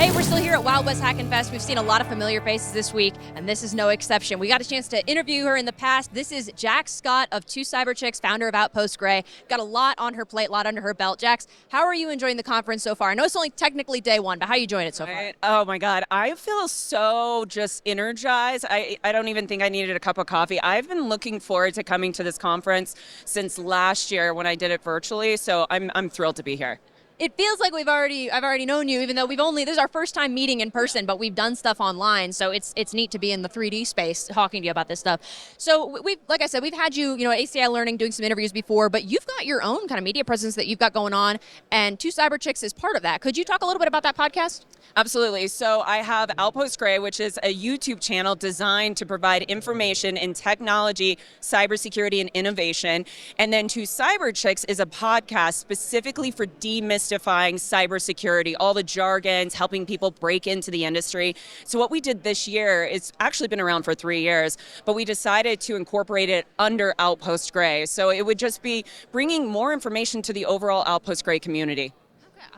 Hey, we're still here at Wild West Hackin Fest. We've seen a lot of familiar faces this week, and this is no exception. We got a chance to interview her in the past. This is Jax Scott of Two Cyber Chicks, founder of Outpost Gray. Got a lot on her plate, a lot under her belt. Jax, how are you enjoying the conference so far? I know it's only technically day one, but how are you enjoying it so far? Oh my God, I feel so just energized. I don't even think I needed a cup of coffee. I've been looking forward to coming to this conference since last year when I did it virtually, so I'm thrilled to be here. It feels like I've already known you, even though this is our first time meeting in person, but we've done stuff online, so it's neat to be in the 3D space talking to you about this stuff. So like I said, we've had you, at ACI Learning doing some interviews before, but you've got your own kind of media presence that you've got going on, and Two Cyber Chicks is part of that. Could you talk a little bit about that podcast? Absolutely. So I have Outpost Gray, which is a YouTube channel designed to provide information in technology, cybersecurity, and innovation. And then Two Cyber Chicks is a podcast specifically for demystifying cybersecurity, all the jargons, helping people break into the industry. So what we did this year, it's actually been around for 3 years, but we decided to incorporate it under Outpost Gray. So it would just be bringing more information to the overall Outpost Gray community.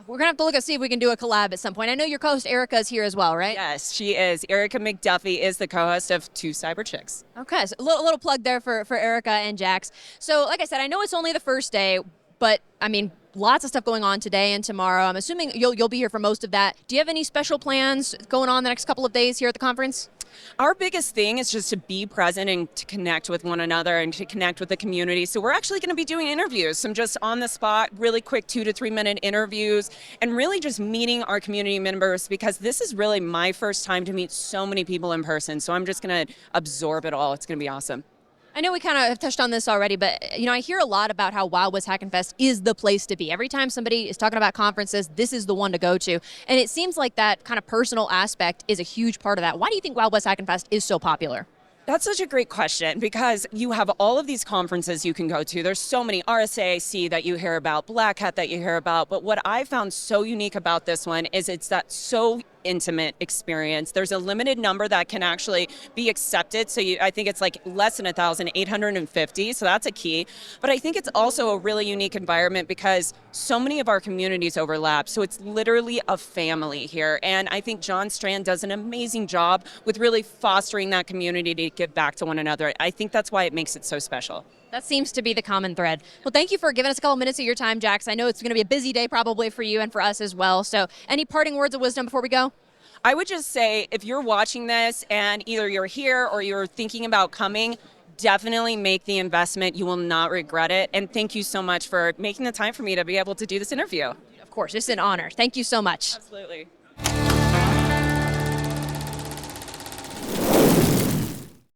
We're going to have to look and see if we can do a collab at some point. I know your co-host Erica is here as well, right? Yes, she is. Erica McDuffie is the co-host of Two Cyber Chicks. Okay, so a little plug there for Erica and Jax. So like I said, I know it's only the first day, but I mean, lots of stuff going on today and tomorrow. I'm assuming you'll be here for most of that. Do you have any special plans going on the next couple of days here at the conference? Our biggest thing is just to be present and to connect with one another and to connect with the community. So we're actually going to be doing interviews, some just on the spot, really quick 2 to 3 minute interviews, and really just meeting our community members, because this is really my first time to meet so many people in person. So I'm just going to absorb it all. It's going to be awesome. I know we kind of have touched on this already, but I hear a lot about how Wild West Hackin Fest is the place to be. Every time somebody is talking about conferences, this is the one to go to. And it seems like that kind of personal aspect is a huge part of that. Why do you think Wild West Hackin Fest is so popular? That's such a great question, because you have all of these conferences you can go to. There's so many, RSAIC that you hear about, Black Hat that you hear about. But what I found so unique about this one is it's that so intimate experience. There's a limited number that can actually be accepted. So I think it's like less than 1,000, 850. So that's a key. But I think it's also a really unique environment because so many of our communities overlap. So it's literally a family here. And I think John Strand does an amazing job with really fostering that community to give back to one another. I think that's why it makes it so special. That seems to be the common thread. Well, thank you for giving us a couple minutes of your time, Jax. I know it's going to be a busy day probably for you and for us as well. So any parting words of wisdom before we go? I would just say, if you're watching this and either you're here or you're thinking about coming, definitely make the investment. You will not regret it. And thank you so much for making the time for me to be able to do this interview. Of course, it's an honor. Thank you so much. Absolutely.